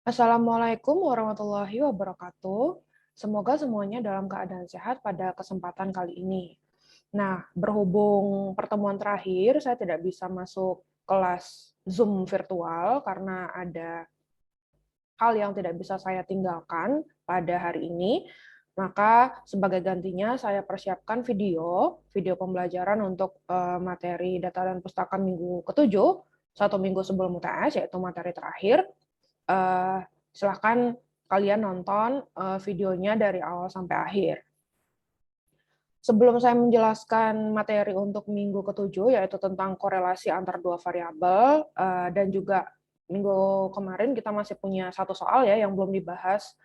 Assalamualaikum warahmatullahi wabarakatuh. Semoga semuanya dalam keadaan sehat pada kesempatan kali ini. Nah, berhubung pertemuan terakhir, saya tidak bisa masuk kelas Zoom virtual karena ada hal yang tidak bisa saya tinggalkan pada hari ini. Maka sebagai gantinya saya persiapkan video pembelajaran untuk materi data dan pustaka minggu ke-7, 1 minggu sebelum UTS, yaitu materi terakhir. Silahkan kalian nonton videonya dari awal sampai akhir. Sebelum saya menjelaskan materi untuk minggu ke-7, yaitu tentang korelasi antar dua variabel, dan juga minggu kemarin kita masih punya satu soal ya yang belum dibahas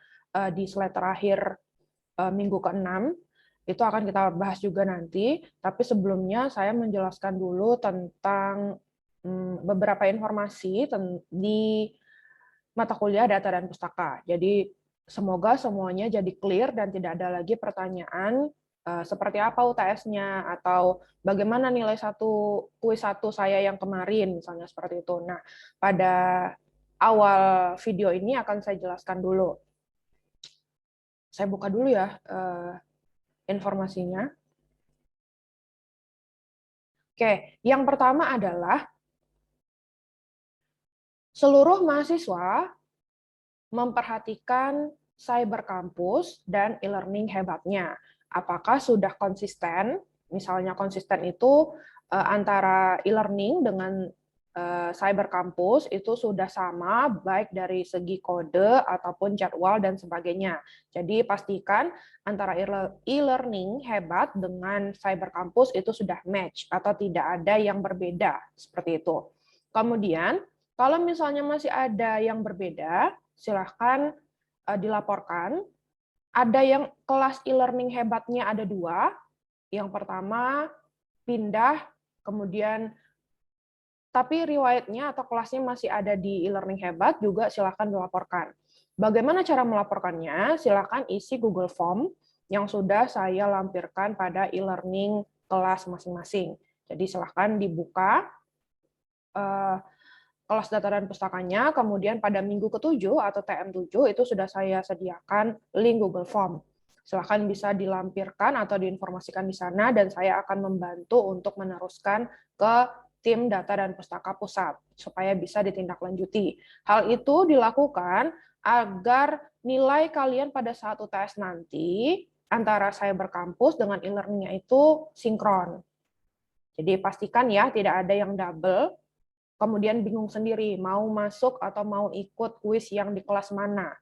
di slide terakhir minggu ke-6, itu akan kita bahas juga nanti. Tapi sebelumnya saya menjelaskan dulu tentang beberapa informasi di mata kuliah data dan pustaka. Jadi semoga semuanya jadi clear dan tidak ada lagi pertanyaan seperti apa UTS-nya atau bagaimana nilai kuis 1 saya yang kemarin, misalnya seperti itu. Nah, pada awal video ini akan saya jelaskan dulu. Saya buka dulu ya informasinya. Oke, yang pertama adalah seluruh mahasiswa memperhatikan cyber kampus dan e-learning hebatnya. Apakah sudah konsisten? Misalnya konsisten itu antara e-learning dengan cyber kampus itu sudah sama, baik dari segi kode ataupun jadwal dan sebagainya. Jadi pastikan antara e-learning hebat dengan cyber kampus itu sudah match atau tidak ada yang berbeda, seperti itu. Kemudian, kalau misalnya masih ada yang berbeda, silahkan dilaporkan. Ada yang kelas e-learning hebatnya ada 2. Yang pertama, pindah, kemudian tapi riwayatnya atau kelasnya masih ada di e-learning hebat, juga silahkan dilaporkan. Bagaimana cara melaporkannya? Silahkan isi Google Form yang sudah saya lampirkan pada e-learning kelas masing-masing. Jadi silahkan dibuka kelas data dan pustakanya, kemudian pada minggu ke-7 atau TM7 itu sudah saya sediakan link Google Form. Silahkan bisa dilampirkan atau diinformasikan di sana, dan saya akan membantu untuk meneruskan ke tim data dan pustaka pusat, supaya bisa ditindaklanjuti. Hal itu dilakukan agar nilai kalian pada saat UTS nanti, antara cyber kampus dengan e-learning-nya itu sinkron. Jadi pastikan ya, tidak ada yang double, kemudian bingung sendiri mau masuk atau mau ikut kuis yang di kelas mana.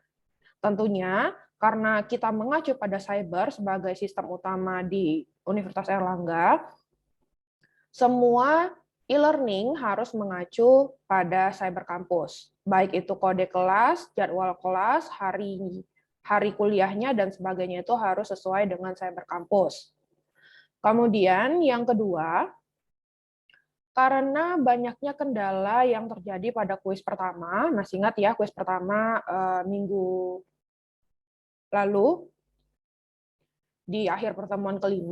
Tentunya karena kita mengacu pada cyber sebagai sistem utama di Universitas Airlangga, semua e-learning harus mengacu pada cyber kampus. Baik itu kode kelas, jadwal kelas, hari kuliahnya dan sebagainya itu harus sesuai dengan cyber kampus. Kemudian yang kedua, karena banyaknya kendala yang terjadi pada kuis pertama, masih ingat ya kuis pertama minggu lalu, di akhir pertemuan ke-5,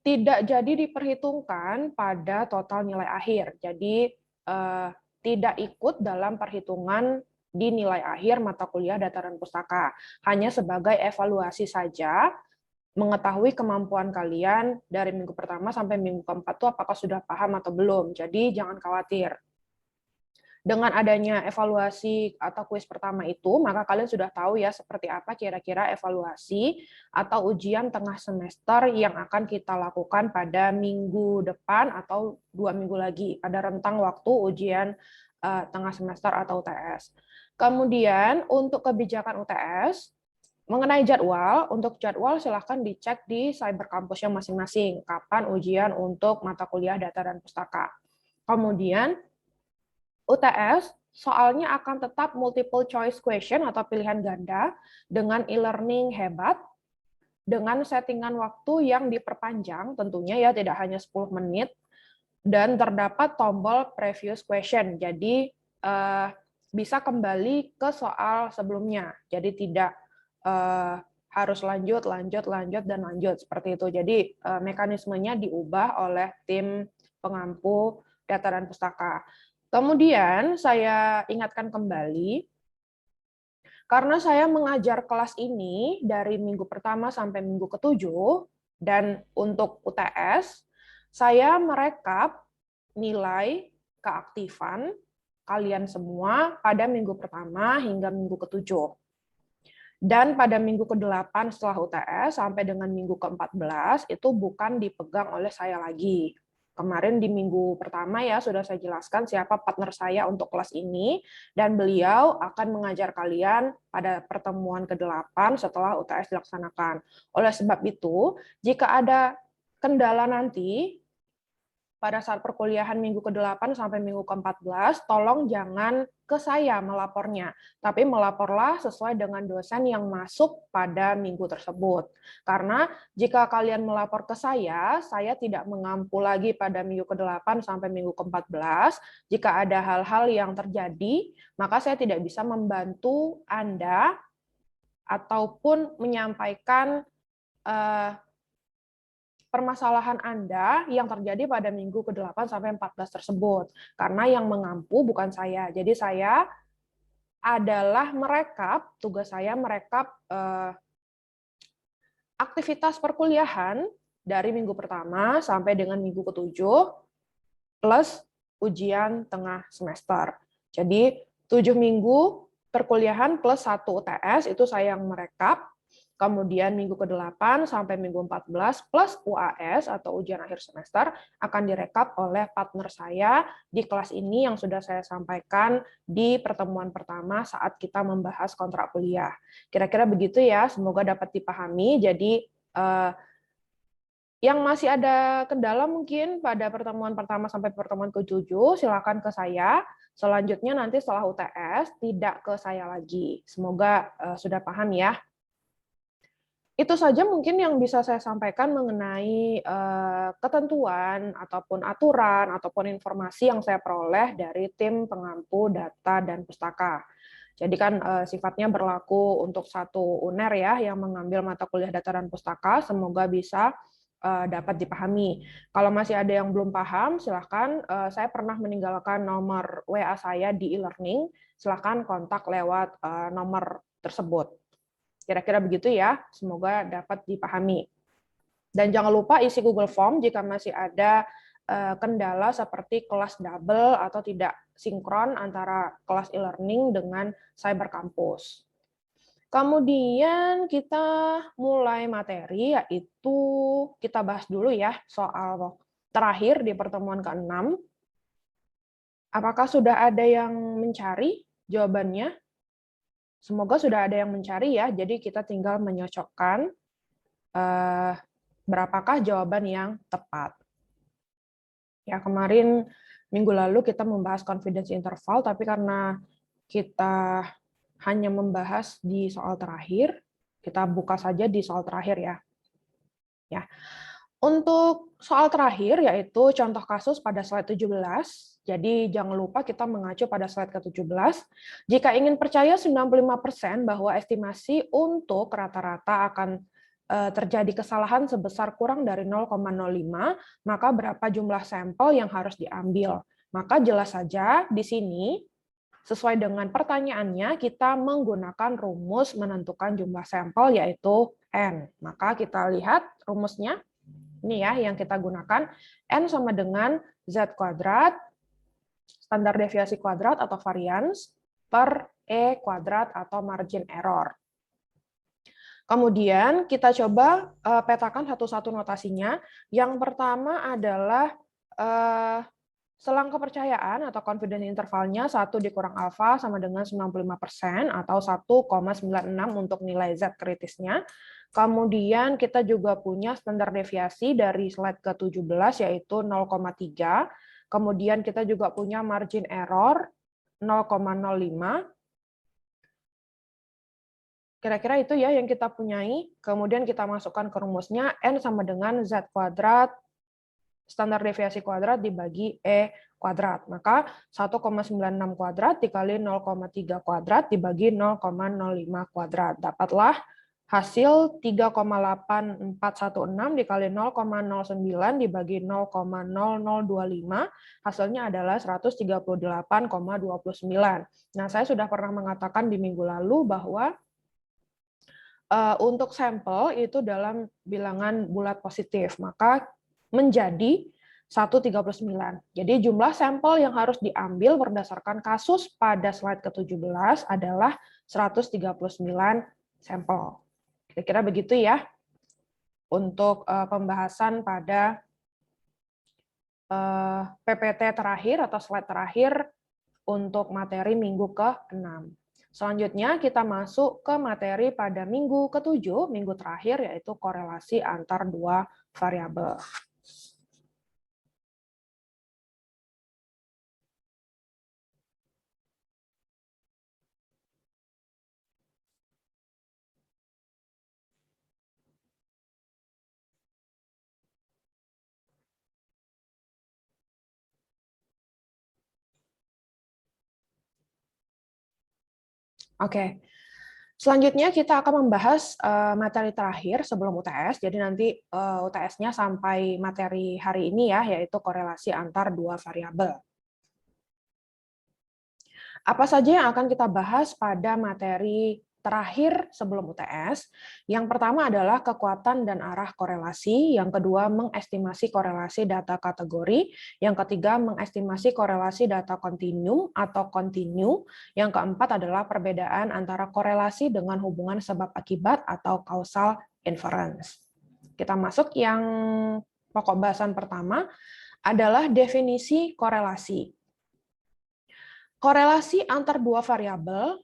tidak jadi diperhitungkan pada total nilai akhir. Jadi tidak ikut dalam perhitungan di nilai akhir mata kuliah data dan pustaka. Hanya sebagai evaluasi saja, mengetahui kemampuan kalian dari minggu pertama sampai minggu keempat itu apakah sudah paham atau belum. Jadi jangan khawatir. Dengan adanya evaluasi atau kuis pertama itu, maka kalian sudah tahu ya seperti apa kira-kira evaluasi atau ujian tengah semester yang akan kita lakukan pada minggu depan atau 2 minggu lagi, pada rentang waktu ujian tengah semester atau UTS. Kemudian untuk kebijakan UTS, mengenai jadwal, untuk jadwal silahkan dicek di cyber kampusnya masing-masing, kapan ujian untuk mata kuliah data dan pustaka. Kemudian UTS soalnya akan tetap multiple choice question atau pilihan ganda dengan e-learning hebat, dengan settingan waktu yang diperpanjang tentunya ya, tidak hanya 10 menit, dan terdapat tombol previous question. Jadi bisa kembali ke soal sebelumnya. Jadi tidak harus lanjut, dan lanjut seperti itu. Jadi mekanismenya diubah oleh tim pengampu data dan pustaka. Kemudian saya ingatkan kembali, karena saya mengajar kelas ini dari minggu pertama sampai minggu ketujuh, dan untuk UTS, saya merekap nilai keaktifan kalian semua pada minggu pertama hingga minggu ketujuh. Dan pada minggu ke-8 setelah UTS sampai dengan minggu ke-14 itu bukan dipegang oleh saya lagi. Kemarin di minggu pertama ya sudah saya jelaskan siapa partner saya untuk kelas ini, dan beliau akan mengajar kalian pada pertemuan ke-8 setelah UTS dilaksanakan. Oleh sebab itu, jika ada kendala nanti pada saat perkuliahan minggu ke-8 sampai minggu ke-14, tolong jangan ke saya melapornya, tapi melaporlah sesuai dengan dosen yang masuk pada minggu tersebut. Karena jika kalian melapor ke saya tidak mengampu lagi pada minggu ke-8 sampai minggu ke-14. Jika ada hal-hal yang terjadi, maka saya tidak bisa membantu Anda ataupun menyampaikan permasalahan Anda yang terjadi pada minggu ke-8 sampai 14 tersebut. Karena yang mengampu bukan saya. Jadi saya adalah merekap, tugas saya merekap aktivitas perkuliahan dari minggu pertama sampai dengan minggu ke-7 plus ujian tengah semester. Jadi 7 minggu perkuliahan plus 1 UTS itu saya yang merekap. Kemudian minggu ke-8 sampai minggu 14 plus UAS atau ujian akhir semester akan direkap oleh partner saya di kelas ini yang sudah saya sampaikan di pertemuan pertama saat kita membahas kontrak kuliah. Kira-kira begitu ya, semoga dapat dipahami. Jadi yang masih ada kendala mungkin pada pertemuan pertama sampai pertemuan ke-7, silakan ke saya. Selanjutnya nanti setelah UTS tidak ke saya lagi. Semoga sudah paham ya. Itu saja mungkin yang bisa saya sampaikan mengenai ketentuan ataupun aturan ataupun informasi yang saya peroleh dari tim pengampu data dan pustaka. Jadi kan sifatnya berlaku untuk satu UNER ya yang mengambil mata kuliah data dan pustaka, semoga bisa dapat dipahami. Kalau masih ada yang belum paham, silahkan. Saya pernah meninggalkan nomor WA saya di e-learning, silahkan kontak lewat nomor tersebut. Kira-kira begitu ya, semoga dapat dipahami. Dan jangan lupa isi Google Form jika masih ada kendala seperti kelas double atau tidak sinkron antara kelas e-learning dengan Cyber Campus. Kemudian kita mulai materi, yaitu kita bahas dulu ya soal terakhir di pertemuan ke-6. Apakah sudah ada yang mencari jawabannya? Semoga sudah ada yang mencari ya, jadi kita tinggal menyocokkan berapakah jawaban yang tepat. Ya, kemarin minggu lalu kita membahas confidence interval, tapi karena kita hanya membahas di soal terakhir, kita buka saja di soal terakhir ya. Ya. Untuk soal terakhir, yaitu contoh kasus pada slide 17, jadi jangan lupa kita mengacu pada slide ke-17. Jika ingin percaya 95% bahwa estimasi untuk rata-rata akan terjadi kesalahan sebesar kurang dari 0,05, maka berapa jumlah sampel yang harus diambil? Maka jelas saja di sini, sesuai dengan pertanyaannya, kita menggunakan rumus menentukan jumlah sampel, yaitu N. Maka kita lihat rumusnya. Ini ya yang kita gunakan, N sama dengan Z kuadrat, standar deviasi kuadrat atau variance, per E kuadrat atau margin error. Kemudian kita coba petakan satu-satu notasinya. Yang pertama adalah selang kepercayaan atau confidence intervalnya 1 dikurang alfa sama dengan 95% atau 1,96 untuk nilai Z kritisnya. Kemudian kita juga punya standar deviasi dari slide ke-17 yaitu 0,3. Kemudian kita juga punya margin error 0,05. Kira-kira itu ya yang kita punyai. Kemudian kita masukkan ke rumusnya N sama dengan Z kuadrat standar deviasi kuadrat dibagi E kuadrat. Maka 1,96 kuadrat dikali 0,3 kuadrat dibagi 0,05 kuadrat. Dapatlah Hasil 3,8416 dikali 0,09 dibagi 0,0025, hasilnya adalah 138,29. Nah, saya sudah pernah mengatakan di minggu lalu bahwa untuk sampel itu dalam bilangan bulat positif, maka menjadi 139. Jadi jumlah sampel yang harus diambil berdasarkan kasus pada slide ke-17 adalah 139 sampel. Kira-kira begitu ya untuk pembahasan pada PPT terakhir atau slide terakhir untuk materi minggu ke-6. Selanjutnya kita masuk ke materi pada minggu ke-7, minggu terakhir, yaitu korelasi antar dua variabel. Oke. Selanjutnya kita akan membahas materi terakhir sebelum UTS. Jadi nanti UTS-nya sampai materi hari ini ya, yaitu korelasi antar dua variabel. Apa saja yang akan kita bahas pada materi terakhir sebelum UTS? Yang pertama adalah kekuatan dan arah korelasi, yang kedua mengestimasi korelasi data kategori, yang ketiga mengestimasi korelasi data kontinum atau kontinu, yang keempat adalah perbedaan antara korelasi dengan hubungan sebab akibat atau causal inference. Kita masuk yang pokok bahasan pertama adalah definisi korelasi. Korelasi antar dua variabel,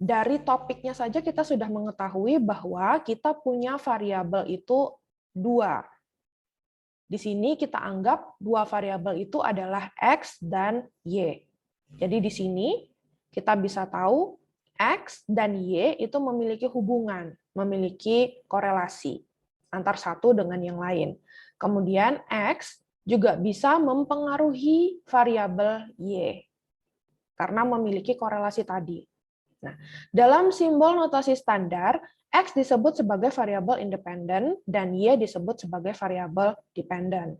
dari topiknya saja kita sudah mengetahui bahwa kita punya variabel itu dua. Di sini kita anggap dua variabel itu adalah X dan Y. Jadi di sini kita bisa tahu X dan Y itu memiliki hubungan, memiliki korelasi antar satu dengan yang lain. Kemudian X juga bisa mempengaruhi variabel Y karena memiliki korelasi tadi. Nah, dalam simbol notasi standar, X disebut sebagai variabel independen dan Y disebut sebagai variabel dependen.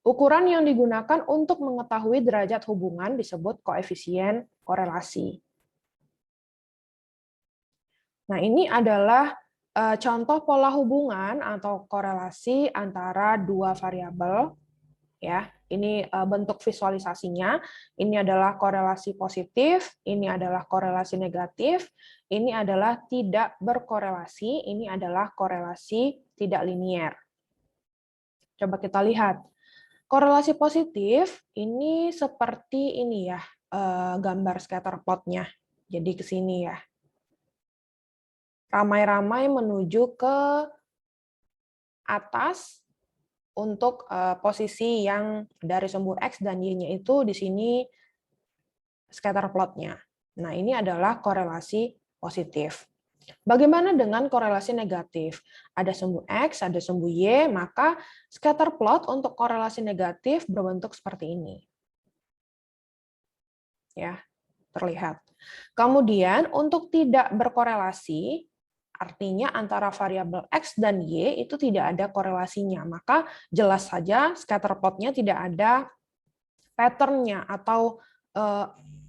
Ukuran yang digunakan untuk mengetahui derajat hubungan disebut koefisien korelasi. Nah, ini adalah contoh pola hubungan atau korelasi antara dua variabel. Ya, ini bentuk visualisasinya. Ini adalah korelasi positif, ini adalah korelasi negatif, ini adalah tidak berkorelasi, ini adalah korelasi tidak linier. Coba kita lihat. Korelasi positif ini seperti ini ya, gambar scatter plot-nya. Jadi ke sini ya. Ramai-ramai menuju ke atas untuk posisi yang dari sumbu X dan Y-nya itu di sini scatter plot-nya. Nah, ini adalah korelasi positif. Bagaimana dengan korelasi negatif? Ada sumbu X, ada sumbu Y, maka scatter plot untuk korelasi negatif berbentuk seperti ini. Ya, terlihat. Kemudian untuk tidak berkorelasi, artinya antara variabel X dan Y itu tidak ada korelasinya, maka jelas saja scatter plot-nya tidak ada pattern-nya atau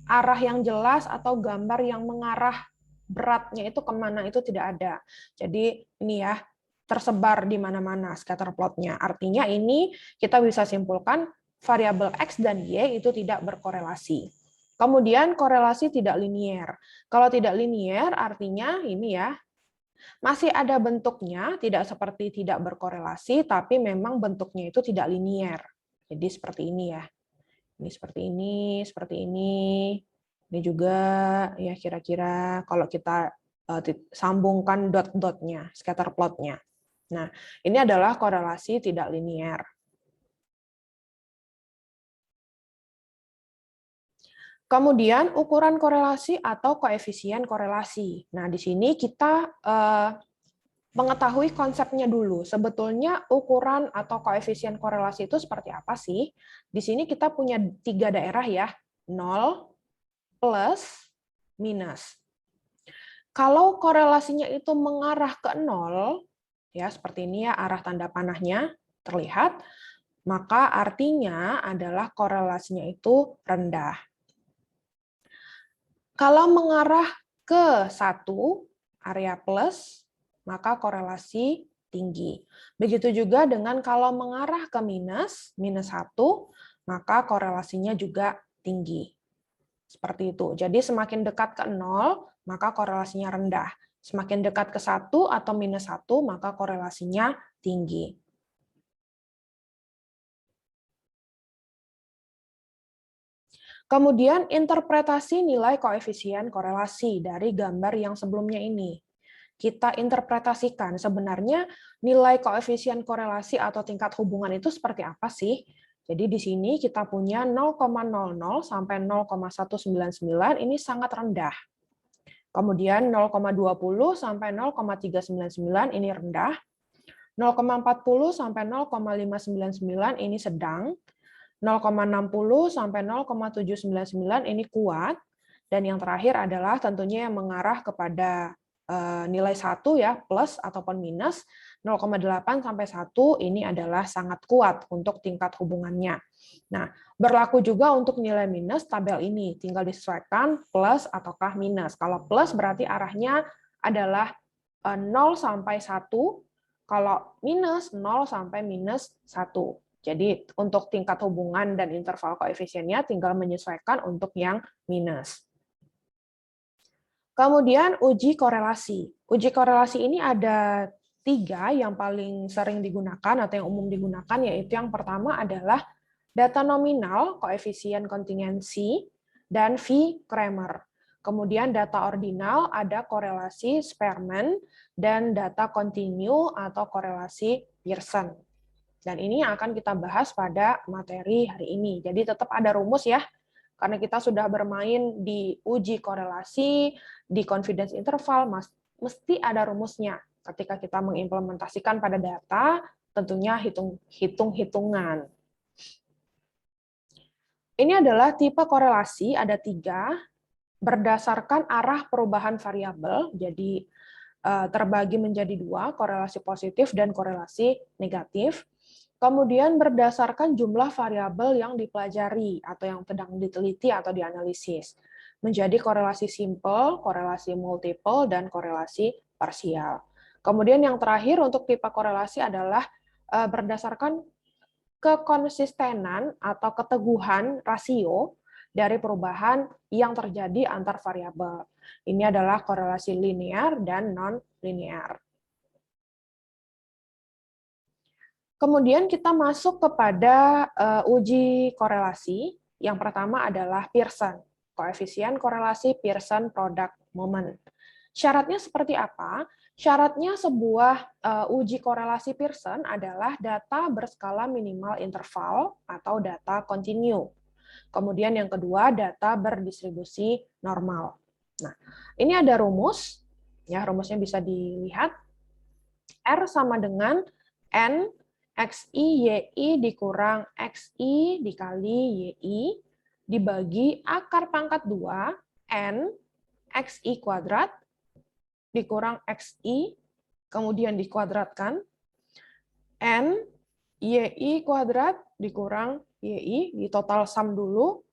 arah yang jelas atau gambar yang mengarah beratnya itu kemana itu tidak ada. Jadi ini ya, tersebar di mana-mana scatter plot-nya. Artinya ini kita bisa simpulkan variabel X dan Y itu tidak berkorelasi. Kemudian korelasi tidak linier. Kalau tidak linier artinya ini ya, masih ada bentuknya, tidak seperti tidak berkorelasi, tapi memang bentuknya itu tidak linier. Jadi seperti ini ya. Ini seperti ini, seperti ini. Ini juga ya kira-kira kalau kita sambungkan dot-dotnya, scatter plot-nya. Nah, ini adalah korelasi tidak linier. Kemudian ukuran korelasi atau koefisien korelasi. Nah, di sini kita mengetahui konsepnya dulu. Sebetulnya ukuran atau koefisien korelasi itu seperti apa sih? Di sini kita punya 3 daerah ya, 0, plus, minus. Kalau korelasinya itu mengarah ke 0, ya seperti ini ya arah tanda panahnya terlihat, maka artinya adalah korelasinya itu rendah. Kalau mengarah ke 1, area plus, maka korelasi tinggi. Begitu juga dengan kalau mengarah ke minus, minus 1, maka korelasinya juga tinggi. Seperti itu. Jadi semakin dekat ke 0, maka korelasinya rendah. Semakin dekat ke 1 atau minus 1, maka korelasinya tinggi. Kemudian interpretasi nilai koefisien korelasi dari gambar yang sebelumnya ini. Kita interpretasikan sebenarnya nilai koefisien korelasi atau tingkat hubungan itu seperti apa sih? Jadi di sini kita punya 0,00 sampai 0,199 ini sangat rendah. Kemudian 0,20 sampai 0,399 ini rendah. 0,40 sampai 0,599 ini sedang. 0,60 sampai 0,799 ini kuat, dan yang terakhir adalah tentunya yang mengarah kepada nilai 1 ya, plus ataupun minus, 0,8 sampai 1 ini adalah sangat kuat untuk tingkat hubungannya. Nah, berlaku juga untuk nilai minus tabel ini, tinggal disesuaikan plus ataukah minus. Kalau plus berarti arahnya adalah 0 sampai 1, kalau minus 0 sampai minus 1. Jadi untuk tingkat hubungan dan interval koefisiennya tinggal menyesuaikan untuk yang minus. Kemudian uji korelasi. Uji korelasi ini ada 3 yang paling sering digunakan atau yang umum digunakan, yaitu yang pertama adalah data nominal, koefisien kontingensi, dan V-Kramer. Kemudian data ordinal ada korelasi Spearman, dan data kontinu atau korelasi Pearson. Dan ini yang akan kita bahas pada materi hari ini. Jadi tetap ada rumus ya, karena kita sudah bermain di uji korelasi, di confidence interval, mesti ada rumusnya. Ketika kita mengimplementasikan pada data, tentunya hitung-hitungan. Ini adalah tipe korelasi, ada 3, berdasarkan arah perubahan variabel, jadi terbagi menjadi 2, korelasi positif dan korelasi negatif. Kemudian berdasarkan jumlah variabel yang dipelajari atau yang sedang diteliti atau dianalisis, menjadi korelasi simple, korelasi multiple, dan korelasi parsial. Kemudian yang terakhir untuk tipe korelasi adalah berdasarkan kekonsistenan atau keteguhan rasio dari perubahan yang terjadi antar variabel. Ini adalah korelasi linear dan non-linear. Kemudian kita masuk kepada uji korelasi. Yang pertama adalah Pearson, koefisien korelasi Pearson product moment. Syaratnya seperti apa? Syaratnya sebuah uji korelasi Pearson adalah data berskala minimal interval atau data kontinu. Kemudian yang kedua, data berdistribusi normal. Nah, ini ada rumus, ya rumusnya bisa dilihat. R sama dengan N XI YI dikurang XI dikali YI dibagi akar pangkat 2 N XI kuadrat dikurang XI, kemudian dikuadratkan, N YI kuadrat dikurang YI, di total sum dulu,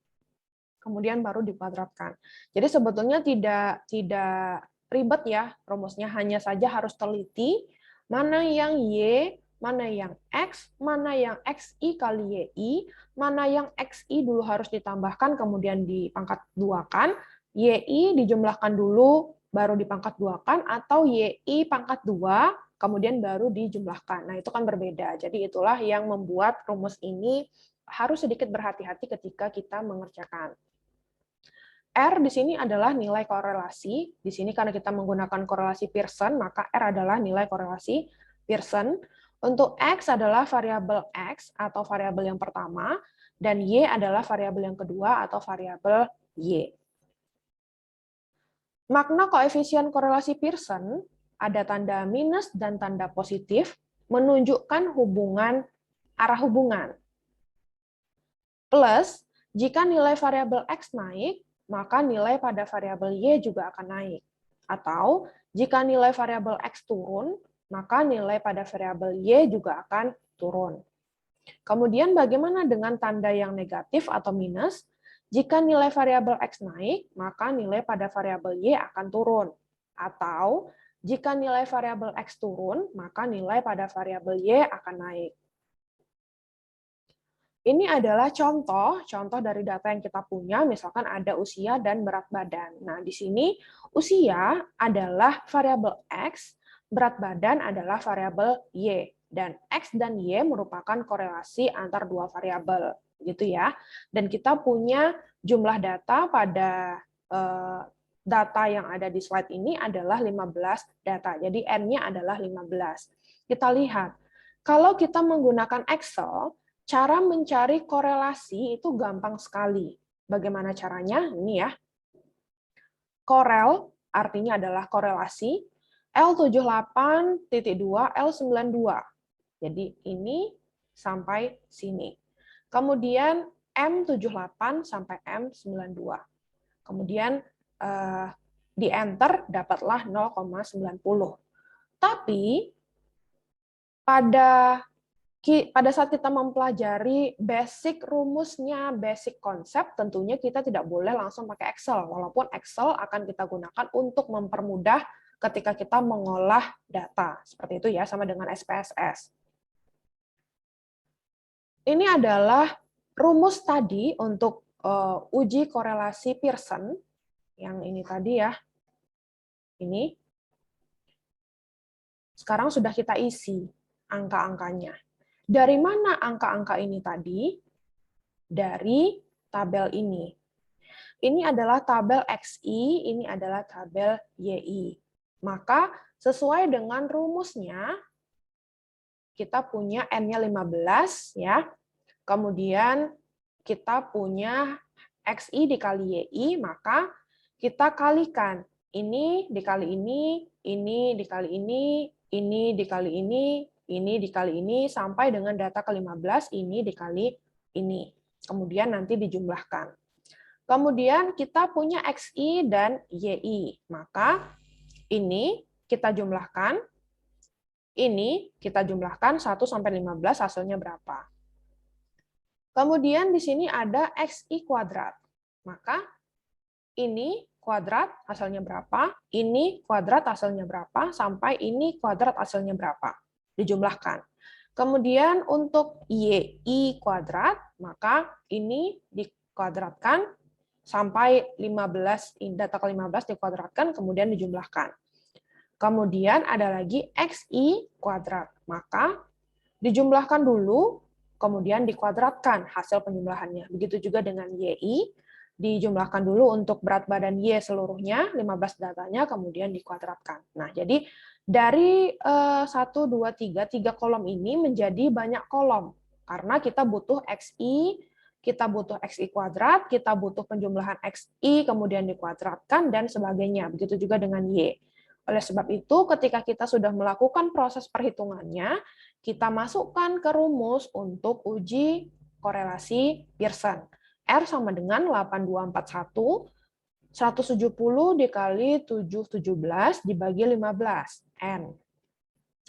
kemudian baru dikuadratkan. Jadi sebetulnya tidak ribet ya rumusnya, hanya saja harus teliti mana yang Y, mana yang X, mana yang XI kali YI, mana yang XI dulu harus ditambahkan kemudian dipangkat duakan, YI dijumlahkan dulu baru dipangkat duakan, atau YI pangkat 2 kemudian baru dijumlahkan. Nah, itu kan berbeda. Jadi itulah yang membuat rumus ini harus sedikit berhati-hati ketika kita mengerjakan. R di sini adalah nilai korelasi. Di sini karena kita menggunakan korelasi Pearson, maka R adalah nilai korelasi Pearson. Untuk X adalah variabel X atau variabel yang pertama, dan Y adalah variabel yang kedua atau variabel Y. Makna koefisien korelasi Pearson ada tanda minus dan tanda positif, menunjukkan hubungan arah hubungan. Plus, jika nilai variabel X naik, maka nilai pada variabel Y juga akan naik. Atau jika nilai variabel X turun, maka nilai pada variabel Y juga akan turun. Kemudian bagaimana dengan tanda yang negatif atau minus? Jika nilai variabel X naik, maka nilai pada variabel Y akan turun. Atau jika nilai variabel X turun, maka nilai pada variabel Y akan naik. Ini adalah contoh dari data yang kita punya, misalkan ada usia dan berat badan. Nah, di sini usia adalah variabel X, berat badan adalah variabel Y, dan X dan Y merupakan korelasi antar dua variabel, gitu ya. Dan kita punya jumlah data pada data yang ada di slide ini adalah 15 data. Jadi N-nya adalah 15. Kita lihat, kalau kita menggunakan Excel, cara mencari korelasi itu gampang sekali. Bagaimana caranya? Ini ya. Korel artinya adalah korelasi. L78.2, L92. Jadi ini sampai sini. Kemudian M78 sampai M92. Kemudian di enter dapatlah 0,90. Tapi pada saat kita mempelajari basic rumusnya, basic konsep, tentunya kita tidak boleh langsung pakai Excel, walaupun Excel akan kita gunakan untuk mempermudah ketika kita mengolah data. Seperti itu ya, sama dengan SPSS. Ini adalah rumus tadi untuk uji korelasi Pearson, yang ini tadi ya. Ini. Sekarang sudah kita isi angka-angkanya. Dari mana angka-angka ini tadi? Dari tabel ini. Ini adalah tabel XI, ini adalah tabel YI. Maka sesuai dengan rumusnya, kita punya N-nya 15, ya. Kemudian kita punya XI dikali YI, maka kita kalikan. Ini dikali ini dikali ini dikali ini dikali ini, sampai dengan data ke-15, ini dikali ini. Kemudian nanti dijumlahkan. Kemudian kita punya XI dan YI. Maka ini kita jumlahkan, ini kita jumlahkan 1 sampai 15, hasilnya berapa. Kemudian di sini ada XI kuadrat. Maka ini kuadrat hasilnya berapa, ini kuadrat hasilnya berapa, sampai ini kuadrat hasilnya berapa. Dijumlahkan. Kemudian untuk YI kuadrat, maka ini dikuadratkan sampai 15, data ke-15 dikuadratkan, kemudian dijumlahkan. Kemudian ada lagi XI kuadrat, maka dijumlahkan dulu, kemudian dikuadratkan hasil penjumlahannya. Begitu juga dengan YI, dijumlahkan dulu untuk berat badan Y seluruhnya, 15 datanya, kemudian dikuadratkan. Nah, jadi dari 1, 2, 3 kolom ini menjadi banyak kolom. Karena kita butuh XI, kita butuh XI kuadrat, kita butuh penjumlahan XI, kemudian dikuadratkan, dan sebagainya. Begitu juga dengan Y. Oleh sebab itu, ketika kita sudah melakukan proses perhitungannya, kita masukkan ke rumus untuk uji korelasi Pearson. R sama dengan 8241, 170 dikali 717 dibagi 15, N.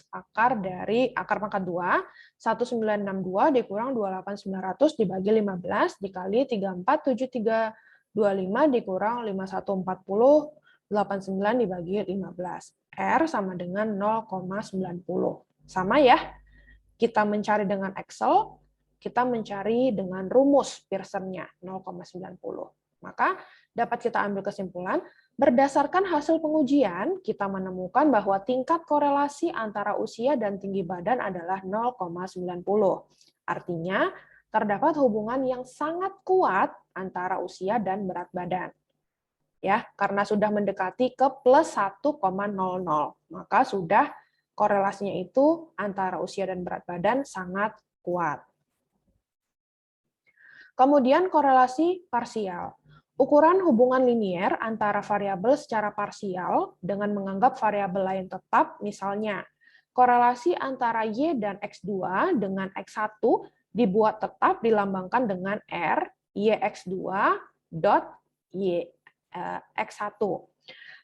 Akar pangkat 2, 1962 dikurang 28900 dibagi 15 dikali 347325 dikurang 5140, 89 dibagi 15. R sama dengan 0,90. Sama ya, kita mencari dengan Excel, kita mencari dengan rumus Pearson-nya 0,90. Maka dapat kita ambil kesimpulan, berdasarkan hasil pengujian, kita menemukan bahwa tingkat korelasi antara usia dan tinggi badan adalah 0,90. Artinya, terdapat hubungan yang sangat kuat antara usia dan berat badan. Ya, karena sudah mendekati ke plus 1,00, maka sudah korelasinya itu antara usia dan berat badan sangat kuat. Kemudian korelasi parsial. Ukuran hubungan linier antara variabel secara parsial dengan menganggap variabel lain tetap, misalnya korelasi antara Y dan X2 dengan X1 dibuat tetap dilambangkan dengan R, YX2 dot Y X1.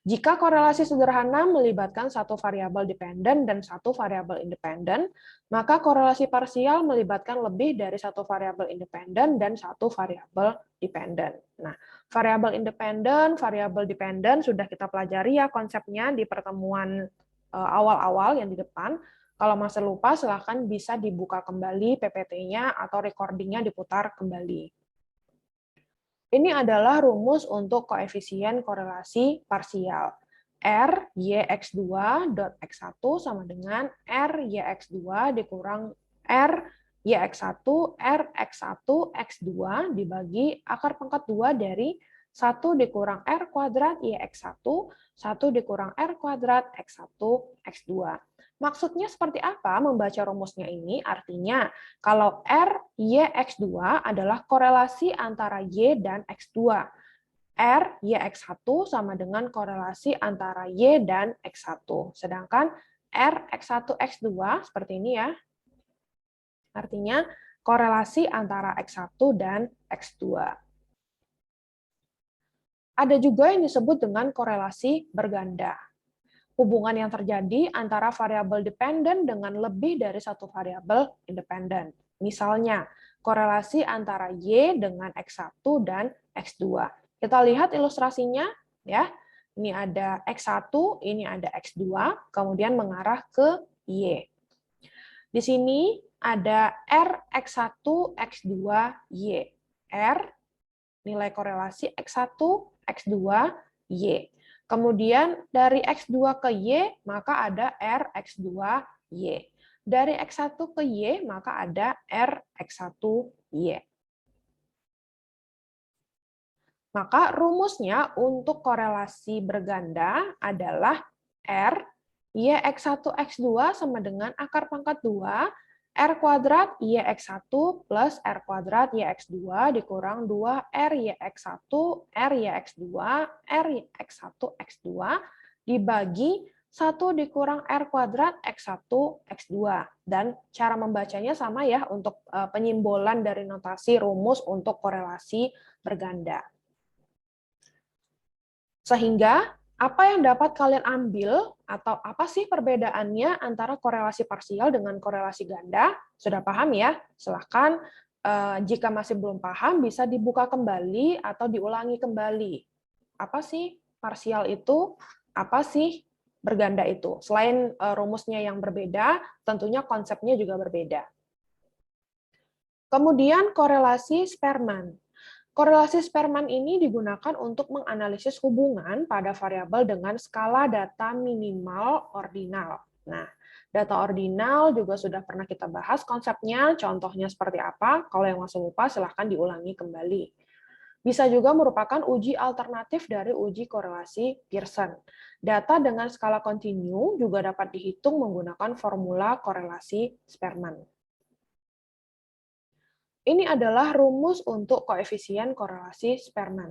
Jika korelasi sederhana melibatkan satu variabel dependen dan satu variabel independen, maka korelasi parsial melibatkan lebih dari satu variabel independen dan satu variabel dependen. Nah, variabel dependen sudah kita pelajari ya konsepnya di pertemuan awal-awal yang di depan. Kalau masih lupa, silahkan bisa dibuka kembali PPT-nya atau recording-nya diputar kembali. Ini adalah rumus untuk koefisien korelasi parsial. R YX2 dot X1 sama dengan R YX2 dikurang R YX1 R X1 X2 dibagi akar pangkat 2 dari 1 dikurang R kuadrat YX1, 1 dikurang R kuadrat X1 X2. Maksudnya seperti apa membaca rumusnya ini? Artinya, kalau R, Y, X2 adalah korelasi antara Y dan X2. R, Y, X1 sama dengan korelasi antara Y dan X1. Sedangkan R, X1, X2 seperti ini ya. Artinya, korelasi antara X1 dan X2. Ada juga yang disebut dengan korelasi berganda. Hubungan yang terjadi antara variabel dependen dengan lebih dari satu variabel independen. Misalnya, korelasi antara Y dengan X1 dan X2. Kita lihat ilustrasinya, ya. Ini ada X1, ini ada X2, kemudian mengarah ke Y. Di sini ada R X1, X2, Y. R, nilai korelasi X1, X2, Y. Kemudian dari X2 ke Y, maka ada R X2 Y. Dari X1 ke Y, maka ada R X1 Y. Maka rumusnya untuk korelasi berganda adalah R Y X1 X2 sama dengan akar pangkat 2 R kuadrat YX1 plus R kuadrat YX2 dikurang 2 R YX1 R YX2 R YX1 X2 dibagi 1 dikurang R kuadrat X1 X2. Dan cara membacanya sama ya untuk penyimbolan dari notasi rumus untuk korelasi berganda. Sehingga apa yang dapat kalian ambil atau apa sih perbedaannya antara korelasi parsial dengan korelasi ganda? Sudah paham ya? Silahkan jika masih belum paham bisa dibuka kembali atau diulangi kembali. Apa sih parsial itu? Apa sih berganda itu? Selain rumusnya yang berbeda, tentunya konsepnya juga berbeda. Kemudian korelasi Spearman. Korelasi Spearman ini digunakan untuk menganalisis hubungan pada variabel dengan skala data minimal ordinal. Nah, data ordinal juga sudah pernah kita bahas konsepnya, contohnya seperti apa. Kalau yang masih lupa, silahkan diulangi kembali. Bisa juga merupakan uji alternatif dari uji korelasi Pearson. Data dengan skala kontinu juga dapat dihitung menggunakan formula korelasi Spearman. Ini adalah rumus untuk koefisien korelasi Spearman.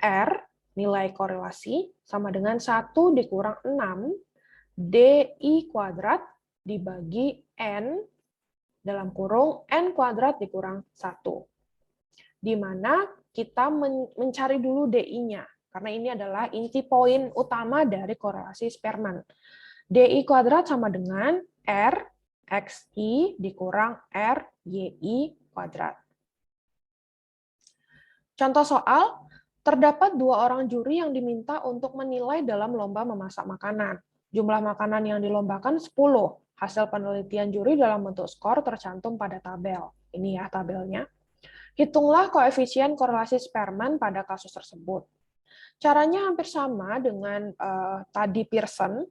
R, nilai korelasi, sama dengan 1 dikurang 6 DI kuadrat dibagi N dalam kurung N kuadrat dikurang 1. Di mana kita mencari dulu DI-nya, karena ini adalah inti poin utama dari korelasi Spearman. DI kuadrat sama dengan R XI dikurang R YI kuadrat. Contoh soal, terdapat 2 orang juri yang diminta untuk menilai dalam lomba memasak makanan. Jumlah makanan yang dilombakan 10. Hasil penelitian juri dalam bentuk skor tercantum pada tabel. Ini ya tabelnya. Hitunglah koefisien korelasi Spearman pada kasus tersebut. Caranya hampir sama dengan tadi Pearson.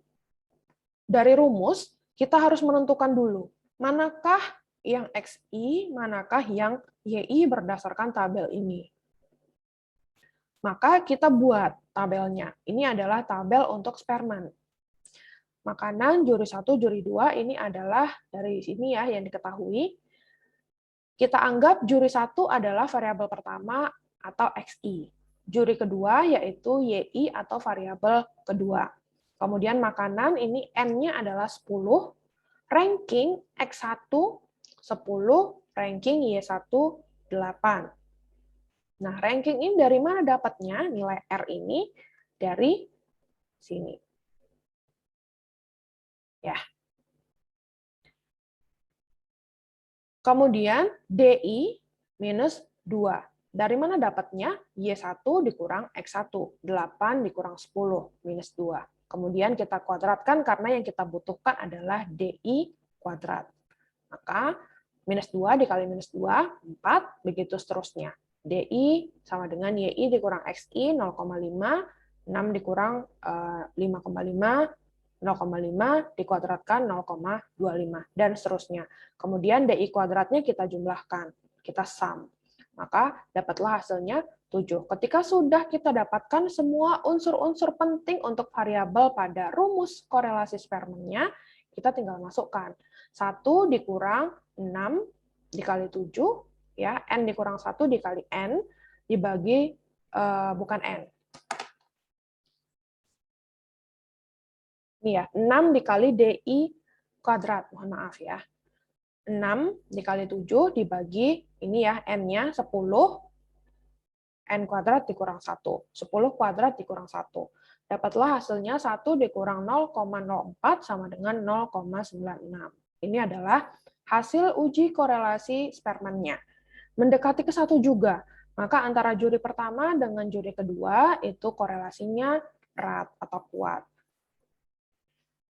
Dari rumus, kita harus menentukan dulu, manakah yang XI, manakah yang YI berdasarkan tabel ini. Maka kita buat tabelnya. Ini adalah tabel untuk Spearman. Makanan juri 1, juri 2 ini adalah dari sini ya yang diketahui. Kita anggap juri 1 adalah variabel pertama atau XI. Juri kedua yaitu YI atau variabel kedua. Kemudian makanan ini N-nya adalah 10, ranking X1 10, ranking Y1 8. Nah, ranking ini dari mana dapatnya nilai R ini? Dari sini. Ya. Kemudian DI minus 2. Dari mana dapatnya? Y1 dikurang X1. 8 dikurang 10, minus 2. Kemudian kita kuadratkan karena yang kita butuhkan adalah DI kuadrat. Maka minus 2 dikali minus 2, 4, begitu seterusnya. DI sama dengan YI dikurang XI, 0,5, 6 dikurang 5,5, 0,5 dikuadratkan 0,25, dan seterusnya. Kemudian DI kuadratnya kita jumlahkan, kita sum. Maka dapatlah hasilnya 7. Ketika sudah kita dapatkan semua unsur-unsur penting untuk variabel pada rumus korelasi Spearman-nya, kita tinggal masukkan. 1 dikurang 6 dikali 7, ya, N dikurang 1 dikali N, dibagi, bukan N. Ini ya, 6 dikali DI kuadrat, mohon maaf ya. 6 dikali 7 dibagi, ini ya, N-nya 10, N kuadrat dikurang 1. 10 kuadrat dikurang 1. Dapatlah hasilnya 1 dikurang 0,04 sama dengan 0,96. Ini adalah hasil uji korelasi Spearman-nya. Mendekati ke 1 juga, maka antara juri pertama dengan juri kedua itu korelasinya erat atau kuat.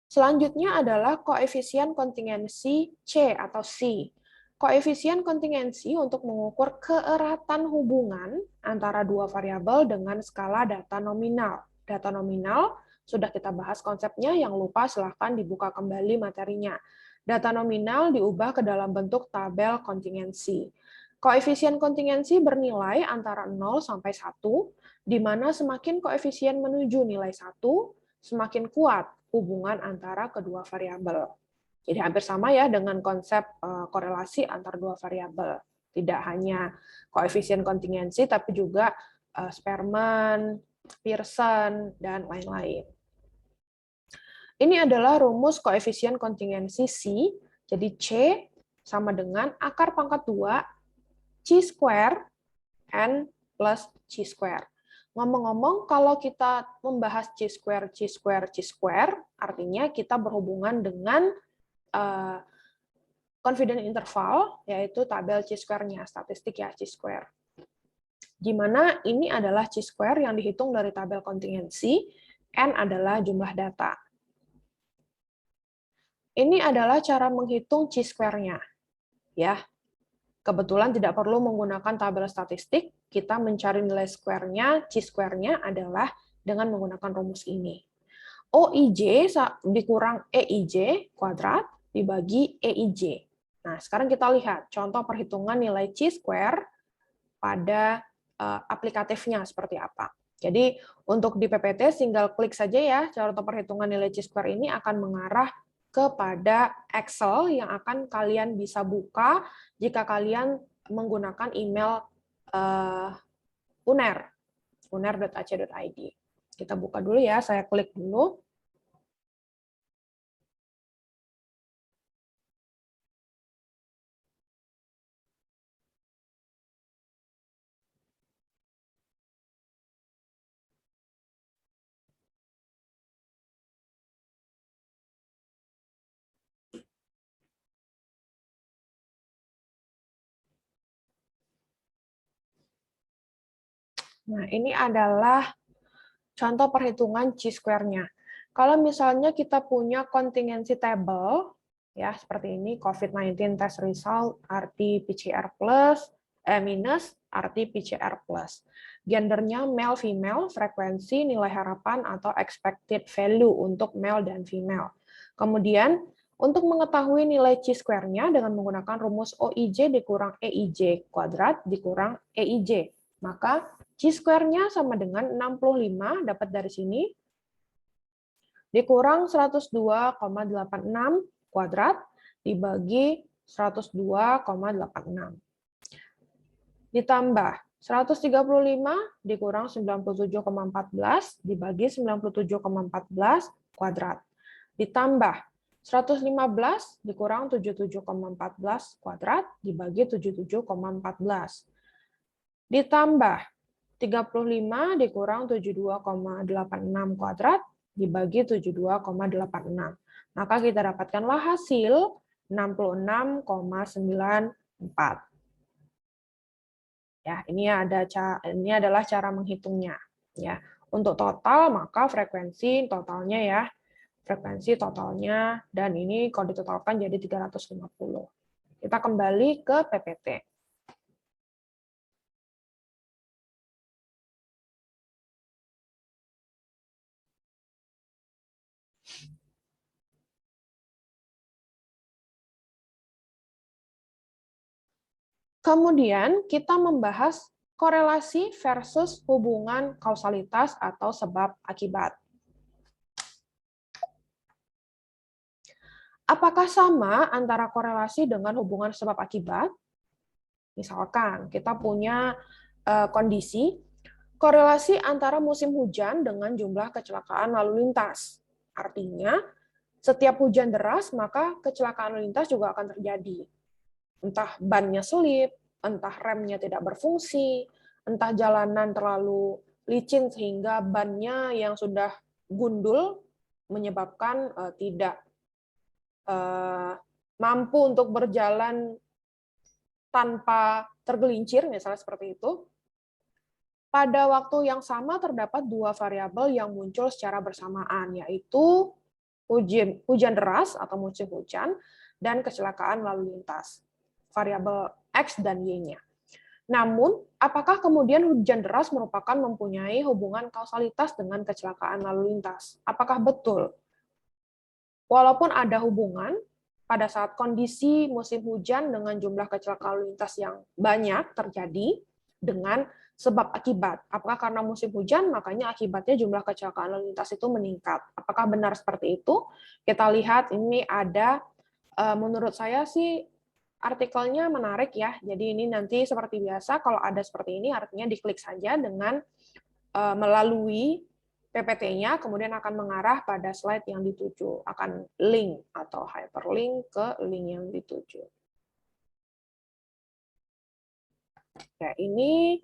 Selanjutnya adalah koefisien kontingensi C atau C. Koefisien kontingensi untuk mengukur keeratan hubungan antara dua variabel dengan skala data nominal. Data nominal sudah kita bahas konsepnya, yang lupa silahkan dibuka kembali materinya. Data nominal diubah ke dalam bentuk tabel kontingensi. Koefisien kontingensi bernilai antara 0 sampai 1, di mana semakin koefisien menuju nilai 1, semakin kuat hubungan antara kedua variabel. Jadi hampir sama ya dengan konsep korelasi antar dua variabel. Tidak hanya koefisien kontingensi, tapi juga Spearman, Pearson, dan lain-lain. Ini adalah rumus koefisien kontingensi C. Jadi C sama dengan akar pangkat 2 C square N plus C square. Ngomong-ngomong, kalau kita membahas C square, C square, C square, artinya kita berhubungan dengan confidence interval, yaitu tabel C square-nya, statistik ya C square. Di mana ini adalah C square yang dihitung dari tabel kontingensi, N adalah jumlah data. Ini adalah cara menghitung C square-nya. Ya, kebetulan tidak perlu menggunakan tabel statistik, kita mencari nilai square-nya, C square-nya adalah dengan menggunakan rumus ini. OIJ dikurang EIJ kuadrat dibagi EIJ. Nah, sekarang kita lihat contoh perhitungan nilai C square pada aplikatifnya seperti apa. Jadi, untuk di PPT tinggal klik saja ya, contoh perhitungan nilai C square ini akan mengarah kepada Excel yang akan kalian bisa buka jika kalian menggunakan email UNER, uner.ac.id. Kita buka dulu ya, saya klik dulu. Nah, ini adalah contoh perhitungan C-square-nya. Kalau misalnya kita punya contingency table, ya seperti ini, COVID-19 test result, RT-PCR plus, minus, RT-PCR plus. Gendernya male-female, frekuensi, nilai harapan, atau expected value untuk male dan female. Kemudian, untuk mengetahui nilai C-square-nya dengan menggunakan rumus OIJ dikurang EIJ kuadrat dikurang EIJ. Maka C square-nya sama dengan 65, dapat dari sini, dikurang 102,86 kuadrat, dibagi 102,86. Ditambah 135 dikurang 97,14, dibagi 97,14 kuadrat. Ditambah 115 dikurang 77,14 kuadrat, dibagi 77,14. Ditambah 35 dikurang 72,86 kuadrat, dibagi 72,86. Maka kita dapatkanlah hasil 66,94. Ya, ini adalah cara menghitungnya. Ya, untuk total maka frekuensi totalnya dan ini kalau ditotalkan jadi 350. Kita kembali ke PPT. Kemudian kita membahas korelasi versus hubungan kausalitas atau sebab akibat. Apakah sama antara korelasi dengan hubungan sebab akibat? Misalkan kita punya kondisi korelasi antara musim hujan dengan jumlah kecelakaan lalu lintas. Artinya, setiap hujan deras, maka kecelakaan lalu lintas juga akan terjadi. Entah bannya selip, entah remnya tidak berfungsi, entah jalanan terlalu licin sehingga bannya yang sudah gundul menyebabkan tidak mampu untuk berjalan tanpa tergelincir, misalnya seperti itu. Pada waktu yang sama terdapat dua variabel yang muncul secara bersamaan, yaitu hujan deras atau musim hujan dan kecelakaan lalu lintas. Variabel X dan Y-nya. Namun, apakah kemudian hujan deras mempunyai hubungan kausalitas dengan kecelakaan lalu lintas? Apakah betul? Walaupun ada hubungan, pada saat kondisi musim hujan dengan jumlah kecelakaan lalu lintas yang banyak terjadi dengan sebab akibat. Apakah karena musim hujan, makanya akibatnya jumlah kecelakaan lalu lintas itu meningkat. Apakah benar seperti itu? Kita lihat ini ada, menurut saya sih, artikelnya menarik ya. Jadi ini nanti seperti biasa, kalau ada seperti ini artinya diklik saja dengan melalui PPT-nya, kemudian akan mengarah pada slide yang dituju, akan link atau hyperlink ke link yang dituju. Ya, ini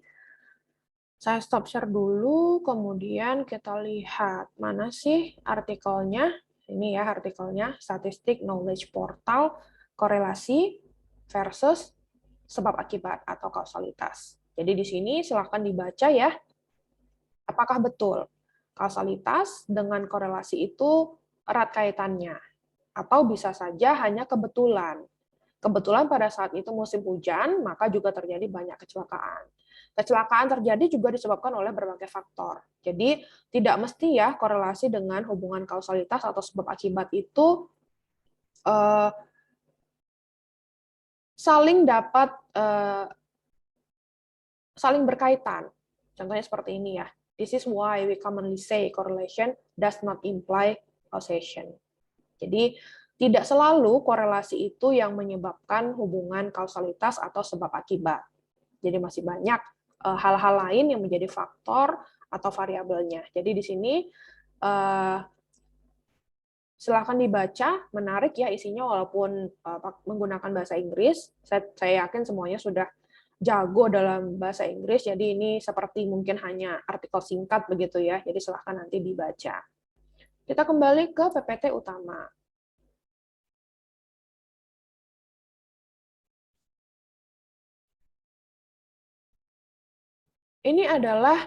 saya stop share dulu, kemudian kita lihat mana sih artikelnya. Ini ya artikelnya, Statistik Knowledge Portal, korelasi versus sebab akibat atau kausalitas. Jadi di sini silakan dibaca ya. Apakah betul kausalitas dengan korelasi itu erat kaitannya? Atau bisa saja hanya kebetulan. Kebetulan pada saat itu musim hujan, maka juga terjadi banyak kecelakaan. Kecelakaan terjadi juga disebabkan oleh berbagai faktor. Jadi tidak mesti ya korelasi dengan hubungan kausalitas atau sebab akibat itu saling berkaitan. Contohnya seperti ini ya. This is why we commonly say correlation does not imply causation. Jadi tidak selalu korelasi itu yang menyebabkan hubungan kausalitas atau sebab akibat. Jadi masih banyak hal-hal lain yang menjadi faktor atau variabelnya. Jadi di sini silakan dibaca, menarik ya isinya walaupun menggunakan bahasa Inggris. Saya yakin semuanya sudah jago dalam bahasa Inggris, jadi ini seperti mungkin hanya artikel singkat begitu ya. Jadi silakan nanti dibaca. Kita kembali ke PPT utama. Ini adalah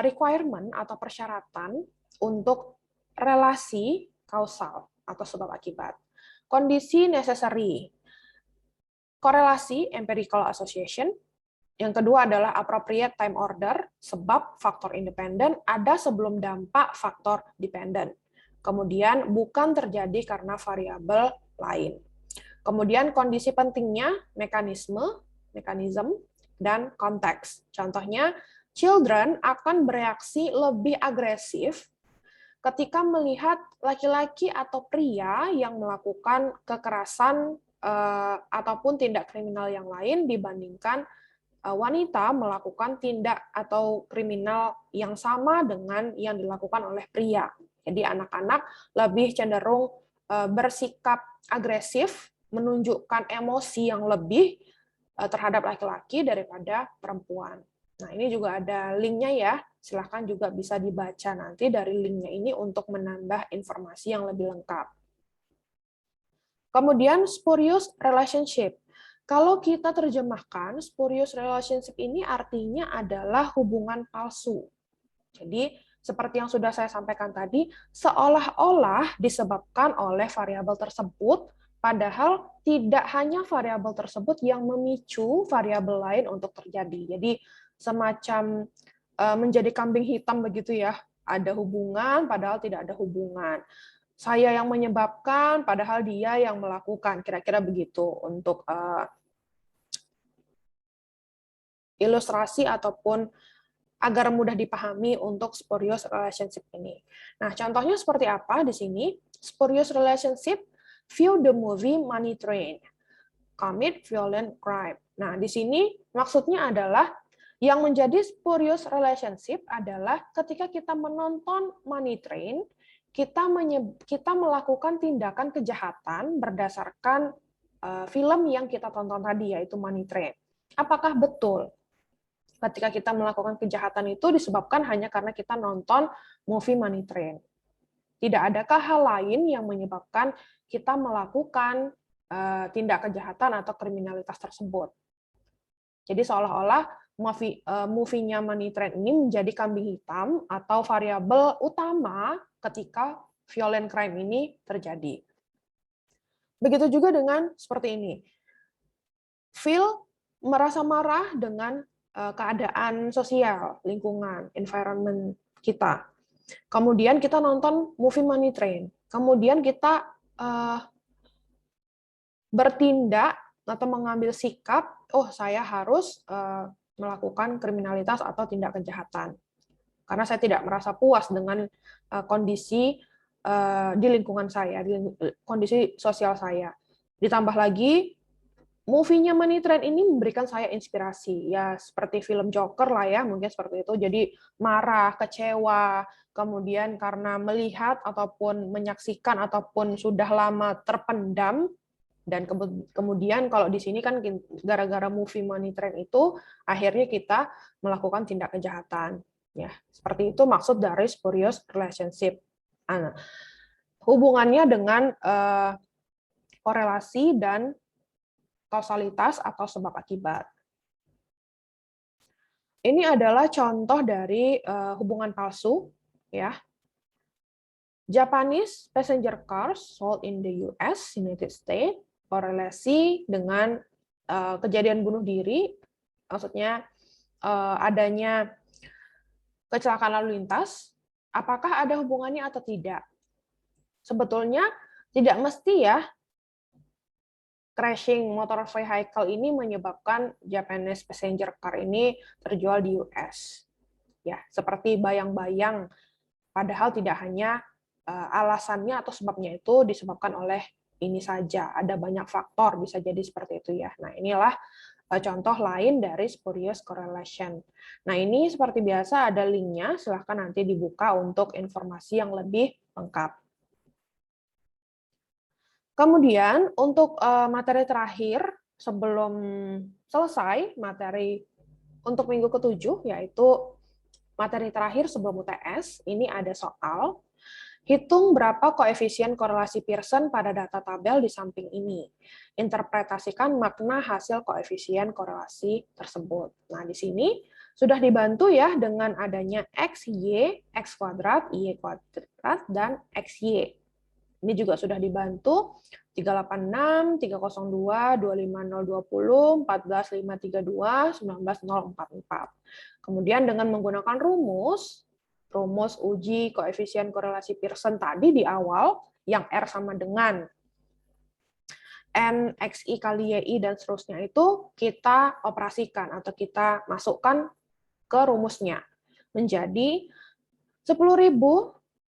requirement atau persyaratan untuk relasi kausal atau sebab akibat. Kondisi necessary, korelasi empirical association. Yang kedua adalah appropriate time order, sebab faktor independen ada sebelum dampak faktor dependent. Kemudian bukan terjadi karena variabel lain. Kemudian kondisi pentingnya mekanisme, dan konteks. Contohnya, children akan bereaksi lebih agresif ketika melihat laki-laki atau pria yang melakukan kekerasan ataupun tindak kriminal yang lain dibandingkan wanita melakukan tindak atau kriminal yang sama dengan yang dilakukan oleh pria. Jadi anak-anak lebih cenderung bersikap agresif, menunjukkan emosi yang lebih terhadap laki-laki daripada perempuan. Nah, ini juga ada linknya ya. Silahkan juga bisa dibaca nanti dari linknya ini untuk menambah informasi yang lebih lengkap. Kemudian spurious relationship. Kalau kita terjemahkan, spurious relationship ini artinya adalah hubungan palsu. Jadi, seperti yang sudah saya sampaikan tadi, seolah-olah disebabkan oleh variabel tersebut, padahal tidak hanya variabel tersebut yang memicu variabel lain untuk terjadi. Jadi, semacam menjadi kambing hitam begitu ya, ada hubungan padahal tidak ada hubungan. Saya yang menyebabkan padahal dia yang melakukan, kira-kira begitu untuk ilustrasi ataupun agar mudah dipahami untuk spurious relationship ini. Nah, contohnya seperti apa di sini? Spurious relationship, view the movie Money Train, commit violent crime. Nah, di sini maksudnya adalah yang menjadi spurious relationship adalah ketika kita menonton Money Train, kita melakukan tindakan kejahatan berdasarkan film yang kita tonton tadi, yaitu Money Train. Apakah betul ketika kita melakukan kejahatan itu disebabkan hanya karena kita nonton movie Money Train? Tidak adakah hal lain yang menyebabkan kita melakukan tindak kejahatan atau kriminalitas tersebut? Jadi seolah-olah movie-nya Money Train ini menjadi kambing hitam atau variabel utama ketika violent crime ini terjadi. Begitu juga dengan seperti ini. Phil merasa marah dengan keadaan sosial, lingkungan, environment kita. Kemudian kita nonton movie Money Train. Kemudian kita bertindak atau mengambil sikap, oh saya harus melakukan kriminalitas atau tindak kejahatan. Karena saya tidak merasa puas dengan kondisi di lingkungan saya, di kondisi sosial saya. Ditambah lagi, movie-nya Money Train ini memberikan saya inspirasi, ya seperti film Joker lah ya, mungkin seperti itu. Jadi marah, kecewa, kemudian karena melihat ataupun menyaksikan ataupun sudah lama terpendam, dan kemudian kalau di sini kan gara-gara movie Money Train itu akhirnya kita melakukan tindak kejahatan. Ya, seperti itu maksud dari spurious relationship. Nah, hubungannya dengan korelasi dan kausalitas atau sebab akibat. Ini adalah contoh dari hubungan palsu, ya. Japanese passenger cars sold in the US, United States, korelasi dengan kejadian bunuh diri, maksudnya adanya kecelakaan lalu lintas, apakah ada hubungannya atau tidak? Sebetulnya tidak mesti ya crashing motor vehicle ini menyebabkan Japanese passenger car ini terjual di US. Ya, seperti bayang-bayang, padahal tidak hanya alasannya atau sebabnya itu disebabkan oleh ini saja. Ada banyak faktor, bisa jadi seperti itu ya. Nah, inilah contoh lain dari spurious correlation. Nah, ini seperti biasa ada linknya, silahkan nanti dibuka untuk informasi yang lebih lengkap. Kemudian untuk materi terakhir sebelum selesai materi untuk minggu ke-7, yaitu materi terakhir sebelum UTS, ini ada soal hitung berapa koefisien korelasi Pearson pada data tabel di samping ini. Interpretasikan makna hasil koefisien korelasi tersebut. Nah, di sini sudah dibantu ya dengan adanya X, Y, X kuadrat, Y kuadrat, dan XY. Ini juga sudah dibantu 386, 302, 25020, 14532, 19044. Kemudian dengan menggunakan rumus uji koefisien korelasi Pearson tadi di awal, yang R sama dengan N, XI kali YI, dan seterusnya itu kita operasikan atau kita masukkan ke rumusnya. Menjadi 10.000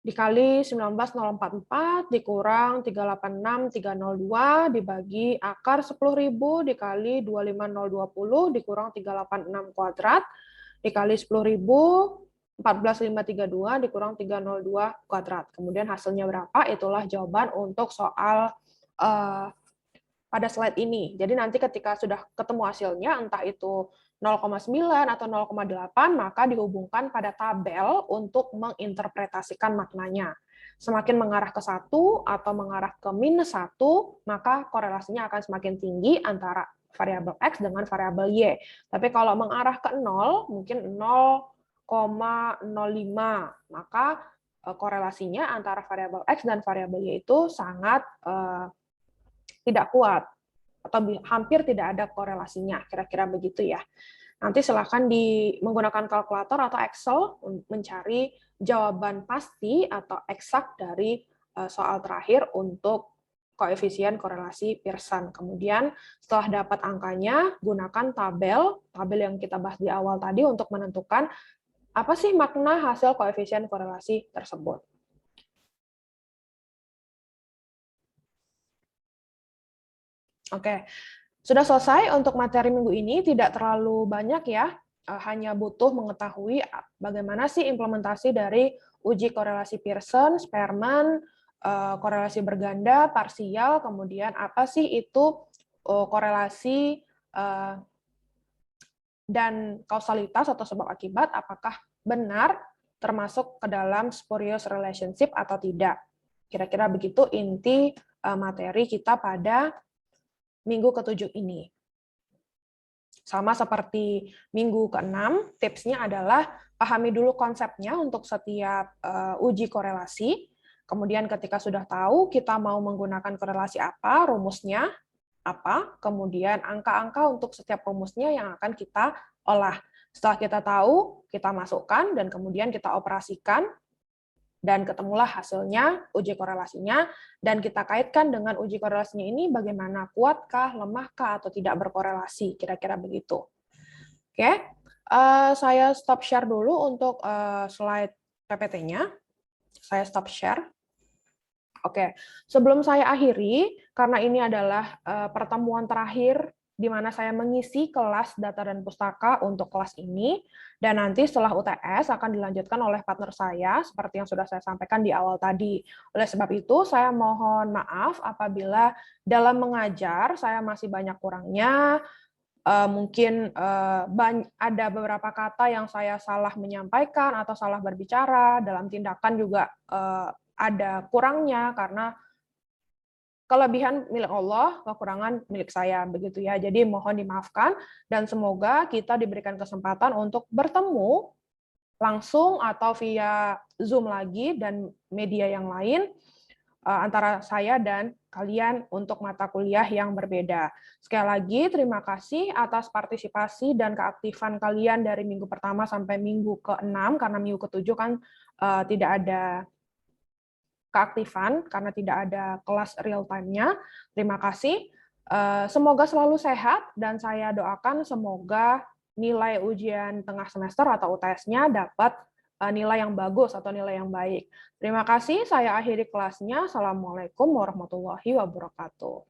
dikali 19044 dikurang 386302 dibagi akar 10.000 dikali 25020 dikurang 386 kuadrat dikali 10.000 14532 dikurang 302 kuadrat. Kemudian hasilnya berapa? Itulah jawaban untuk soal pada slide ini. Jadi nanti ketika sudah ketemu hasilnya, entah itu 0,9 atau 0,8, maka dihubungkan pada tabel untuk menginterpretasikan maknanya. Semakin mengarah ke 1 atau mengarah ke -1, maka korelasinya akan semakin tinggi antara variabel X dengan variabel Y. Tapi kalau mengarah ke 0, mungkin 0,05, maka korelasinya antara variabel X dan variabel Y itu sangat tidak kuat, atau hampir tidak ada korelasinya, kira-kira begitu ya. Nanti silahkan menggunakan kalkulator atau Excel mencari jawaban pasti atau eksak dari soal terakhir untuk koefisien korelasi Pearson. Kemudian setelah dapat angkanya, gunakan tabel yang kita bahas di awal tadi untuk menentukan apa sih makna hasil koefisien korelasi tersebut. Oke, sudah selesai untuk materi minggu ini, tidak terlalu banyak ya, hanya butuh mengetahui bagaimana sih implementasi dari uji korelasi Pearson, Spearman, korelasi berganda, parsial, kemudian apa sih itu korelasi dan kausalitas atau sebab akibat, apakah benar termasuk ke dalam spurious relationship atau tidak. Kira-kira begitu inti materi kita pada minggu ke-7 ini. Sama seperti minggu ke-6, tipsnya adalah pahami dulu konsepnya untuk setiap uji korelasi. Kemudian ketika sudah tahu kita mau menggunakan korelasi apa, rumusnya apa, kemudian angka-angka untuk setiap rumusnya yang akan kita olah. Setelah kita tahu, kita masukkan, dan kemudian kita operasikan, dan ketemulah hasilnya, uji korelasinya, dan kita kaitkan dengan uji korelasinya ini bagaimana, kuatkah, lemahkah, atau tidak berkorelasi, kira-kira begitu. Oke, saya stop share dulu untuk slide PPT-nya. Saya stop share. Oke, sebelum saya akhiri, karena ini adalah pertemuan terakhir di mana saya mengisi kelas data dan pustaka untuk kelas ini, dan nanti setelah UTS akan dilanjutkan oleh partner saya, seperti yang sudah saya sampaikan di awal tadi. Oleh sebab itu, saya mohon maaf apabila dalam mengajar saya masih banyak kurangnya, mungkin ada beberapa kata yang saya salah menyampaikan atau salah berbicara, dalam tindakan juga ada kurangnya, karena kelebihan milik Allah, kekurangan milik saya, begitu ya. Jadi mohon dimaafkan, dan semoga kita diberikan kesempatan untuk bertemu langsung atau via Zoom lagi dan media yang lain antara saya dan kalian untuk mata kuliah yang berbeda. Sekali lagi, terima kasih atas partisipasi dan keaktifan kalian dari minggu pertama sampai minggu ke-6, karena minggu ke-7 kan tidak ada keaktifan karena tidak ada kelas real time-nya. Terima kasih. Semoga selalu sehat, dan saya doakan semoga nilai ujian tengah semester atau UTS-nya dapat nilai yang bagus atau nilai yang baik. Terima kasih, saya akhiri kelasnya. Assalamualaikum warahmatullahi wabarakatuh.